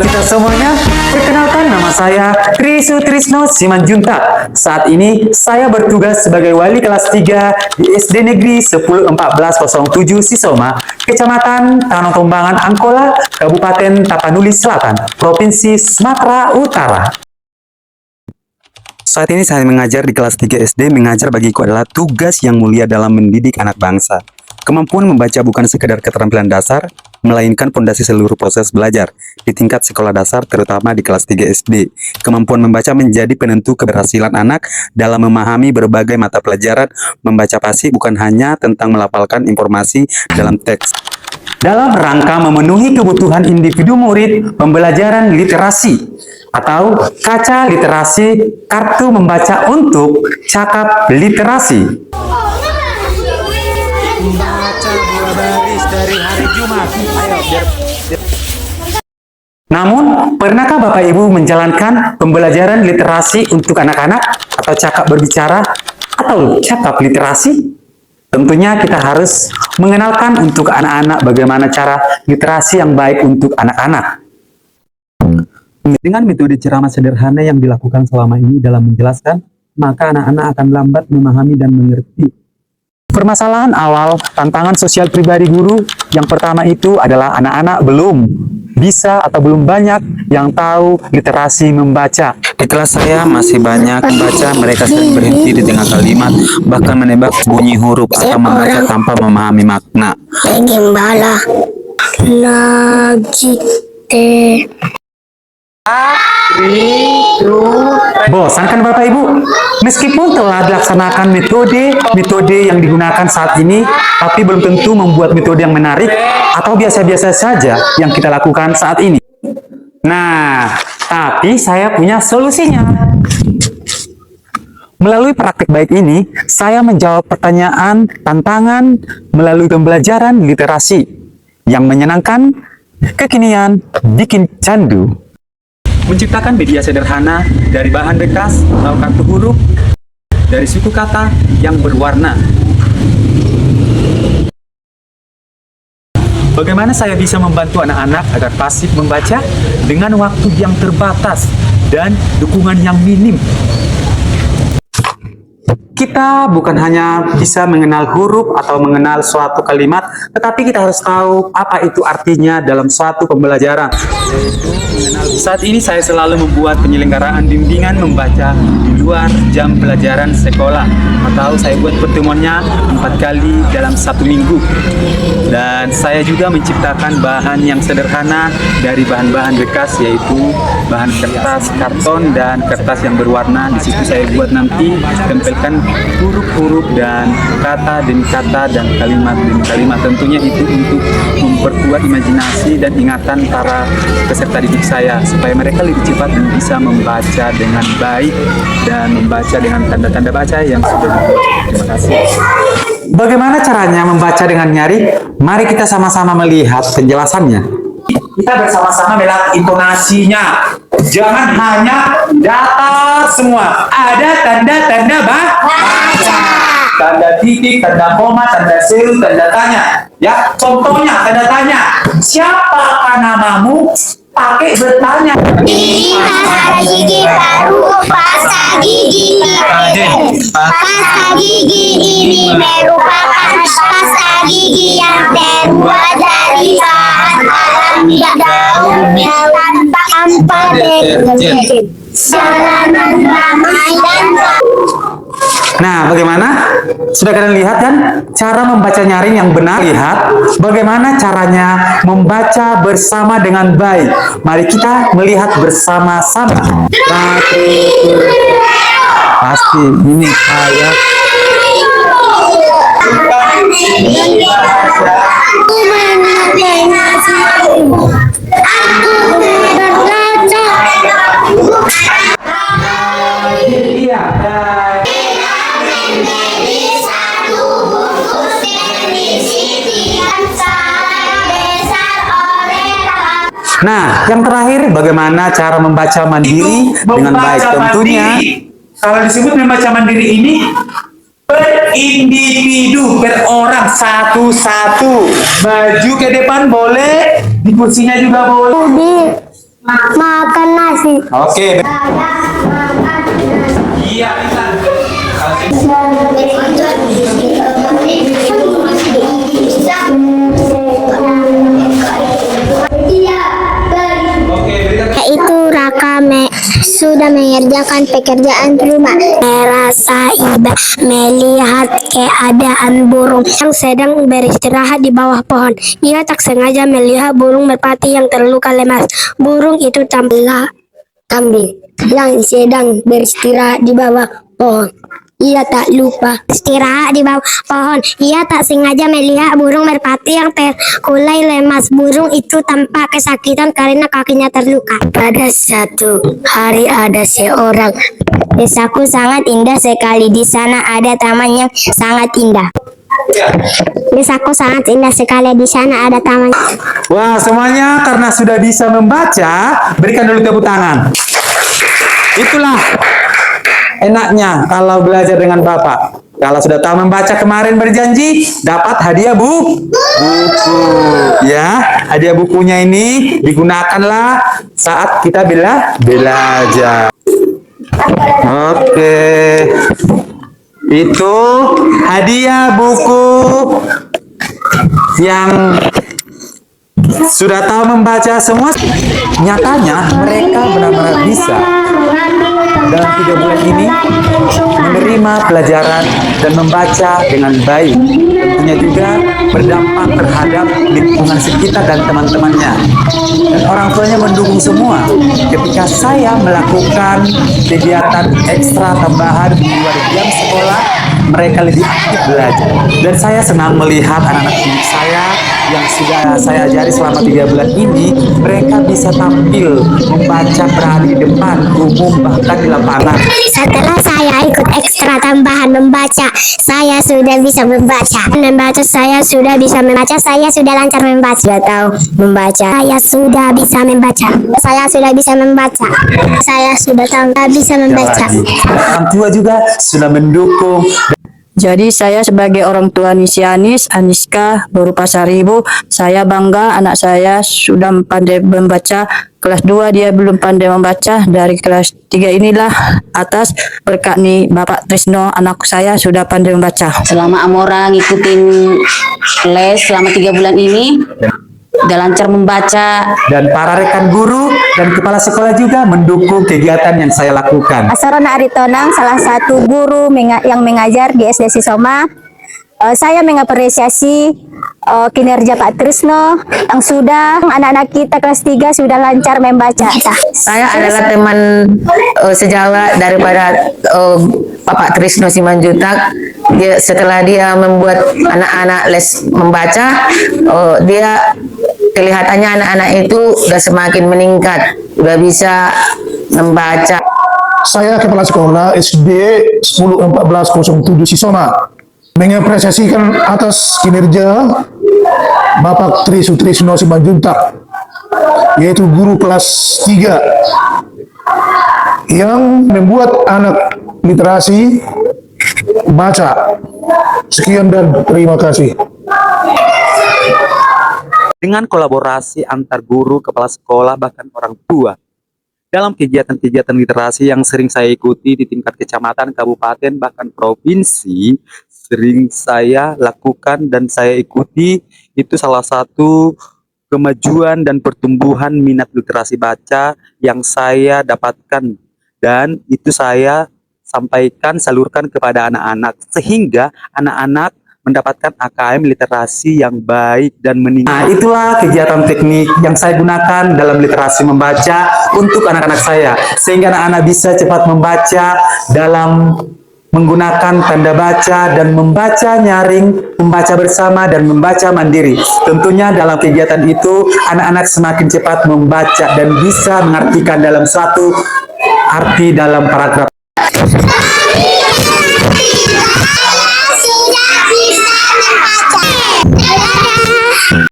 buat kita semuanya. Perkenalkan, nama saya Trisno Simanjuntak. Saat ini saya bertugas sebagai wali kelas 3 di SD Negeri 101407 Sisoma, Kecamatan Tanah Tombangan, Angkola, Kabupaten Tapanuli Selatan, Provinsi Sumatera Utara. Saat ini saya mengajar di kelas 3 SD. Mengajar bagiku adalah tugas yang mulia dalam mendidik anak bangsa. Kemampuan membaca bukan sekedar keterampilan dasar, melainkan fondasi seluruh proses belajar di tingkat sekolah dasar, terutama di kelas 3 SD. Kemampuan membaca menjadi penentu keberhasilan anak dalam memahami berbagai mata pelajaran. Membaca fasih bukan hanya tentang melafalkan informasi dalam teks. Dalam rangka memenuhi kebutuhan individu murid, pembelajaran literasi atau kaca literasi, kartu membaca untuk cakap literasi. Membaca dua baris dari hari Jumat. Ayo, biar. Namun, pernahkah Bapak Ibu menjalankan pembelajaran literasi untuk anak-anak atau cakap berbicara atau cakap literasi? Tentunya kita harus mengenalkan untuk anak-anak bagaimana cara literasi yang baik untuk anak-anak. Dengan metode ceramah sederhana yang dilakukan selama ini dalam menjelaskan, maka anak-anak akan lambat memahami dan mengerti. Permasalahan awal tantangan sosial pribadi guru yang pertama itu adalah anak-anak belum bisa atau belum banyak yang tahu literasi membaca. Di kelas saya masih banyak membaca, mereka sering berhenti di tengah kalimat, bahkan menebak bunyi huruf atau membaca tanpa memahami makna. Gembala lagi teh. Bosan kan Bapak Ibu? Meskipun telah dilaksanakan metode yang digunakan saat ini, tapi belum tentu membuat metode yang menarik atau biasa-biasa saja yang kita lakukan saat ini. Nah, tapi saya punya solusinya. Melalui praktik baik ini, saya menjawab pertanyaan tantangan melalui pembelajaran literasi yang menyenangkan, kekinian, bikin candu. Menciptakan media sederhana dari bahan bekas atau kartu huruf, dari suku kata yang berwarna. Bagaimana saya bisa membantu anak-anak agar fasih membaca dengan waktu yang terbatas dan dukungan yang minim? Kita bukan hanya bisa mengenal huruf atau mengenal suatu kalimat, tetapi kita harus tahu apa itu artinya dalam suatu pembelajaran. Saat ini saya selalu membuat penyelenggaraan bimbingan membaca di luar jam pelajaran sekolah, atau saya buat pertemuannya 4 kali dalam 1 minggu. Dan saya juga menciptakan bahan yang sederhana dari bahan-bahan bekas, yaitu bahan kertas, karton, dan kertas yang berwarna. Di situ saya buat nanti tempelkan huruf-huruf dan kata demi kata dan kalimat demi kalimat. Tentunya itu untuk memperkuat imajinasi dan ingatan para peserta didik saya, supaya mereka lebih cepat dan bisa membaca dengan baik dan membaca dengan tanda-tanda baca yang sudah dibuat. Terima kasih. Bagaimana caranya membaca dengan nyari? Mari kita sama-sama melihat penjelasannya. Kita bersama-sama melihat intonasinya. Jangan hanya datar semua. Ada tanda-tanda baca. Tanda titik, tanda koma, tanda seru, tanda tanya. Ya, contohnya tanda tanya. Siapakah namamu? Pakai bertanya. Ini pasta gigi baru, pasta gigi pasta gigi ini merupakan pasta gigi yang terbuat dari bahan alami tanpa deterjen. Jalanan ramai dan Nah, bagaimana? Sudah kalian lihat kan cara membaca nyaring yang benar? Lihat bagaimana caranya membaca bersama dengan baik. Mari kita melihat bersama-sama. Pasti ini kayak Nah, yang terakhir, bagaimana cara membaca mandiri dengan baik? Tentunya, kalau disebut membaca mandiri ini per individu, per orang, satu-satu. Maju ke depan boleh, di kursinya juga boleh. Makan nasi. Oke. Iya, bisa. Itu Raka sudah mengerjakan pekerjaan rumah. Merasa iba melihat keadaan burung yang sedang beristirahat di bawah pohon. Ia tak sengaja melihat burung merpati yang terluka lemas. Burung itu tampaklah kambing yang sedang beristirahat di bawah pohon. Ia tak lupa istirahat di bawah pohon. Ia tak sengaja melihat burung merpati yang terkulai lemas. Burung itu tampak kesakitan karena kakinya terluka. Pada satu hari ada seorang desaku sangat indah sekali. Di sana ada taman yang sangat indah. Desaku sangat indah sekali. Di sana ada taman. Wah, semuanya karena sudah bisa membaca, berikan dulu tepuk tangan. Itulah enaknya kalau belajar dengan Bapak. Kalau sudah tahu membaca kemarin berjanji dapat hadiah buku. Ya, hadiah bukunya ini digunakanlah saat kita belajar. Oke. Itu hadiah buku yang sudah tahu membaca semua. Nyatanya mereka benar-benar bisa dalam 3 bulan ini menerima pelajaran dan membaca dengan baik. Tentunya juga berdampak terhadap lingkungan sekitar dan teman-temannya. Dan orang tuanya mendukung semua. Ketika saya melakukan kegiatan ekstra tambahan di luar jam sekolah, mereka lebih aktif belajar. Dan saya senang melihat anak-anak didik saya yang sudah saya ajari selama 3 bulan ini, mereka bisa tampil membaca berada di depan umum bahkan di lapangan. Setelah saya ikut ekstra tambahan membaca, saya sudah bisa membaca. Saya sudah bisa membaca. Saya sudah lancar membaca. Sudah tahu membaca. Saya sudah bisa membaca. Saya sudah bisa membaca. Saya sudah tahu bisa membaca. Orang tua juga sudah mendukung. Jadi saya sebagai orang tua Nisianis, Aniska, Baru Pasaribu, saya bangga anak saya sudah pandai membaca. Kelas 2 dia belum pandai membaca. Dari kelas 3 inilah atas berkat nih Bapak Trisno, anak saya sudah pandai membaca. Selama Amora ngikutin les selama 3 bulan ini, udah lancar membaca. Dan para rekan guru dan kepala sekolah juga mendukung kegiatan yang saya lakukan. Asarona Aritonang, salah satu guru yang mengajar di SD Sisoma. Saya mengapresiasi kinerja Pak Trisno yang sudah anak-anak kita kelas 3 sudah lancar membaca. Saya adalah teman sejawat daripada Bapak Trisno Simanjuntak. Setelah dia membuat anak-anak les membaca, dia kelihatannya anak-anak itu sudah semakin meningkat, sudah bisa membaca. Saya kepala sekolah SD 101407 Sisona mengapresiasikan atas kinerja Bapak Tri Sutrisno Simanjuntak, yaitu guru kelas 3 yang membuat anak literasi baca. Sekian dan terima kasih. Dengan kolaborasi antar guru, kepala sekolah, bahkan orang tua, dalam kegiatan-kegiatan literasi yang sering saya ikuti di tingkat kecamatan, kabupaten, bahkan provinsi, sering saya lakukan dan saya ikuti, itu salah satu kemajuan dan pertumbuhan minat literasi baca yang saya dapatkan, dan itu saya sampaikan, salurkan kepada anak-anak, sehingga anak-anak mendapatkan AKM literasi yang baik dan meningkat. Nah, itulah kegiatan teknik yang saya gunakan dalam literasi membaca untuk anak-anak saya, sehingga anak-anak bisa cepat membaca dalam menggunakan tanda baca dan membaca nyaring, membaca bersama dan membaca mandiri. Tentunya dalam kegiatan itu anak-anak semakin cepat membaca dan bisa mengartikan dalam suatu arti dalam paragraf. Sudah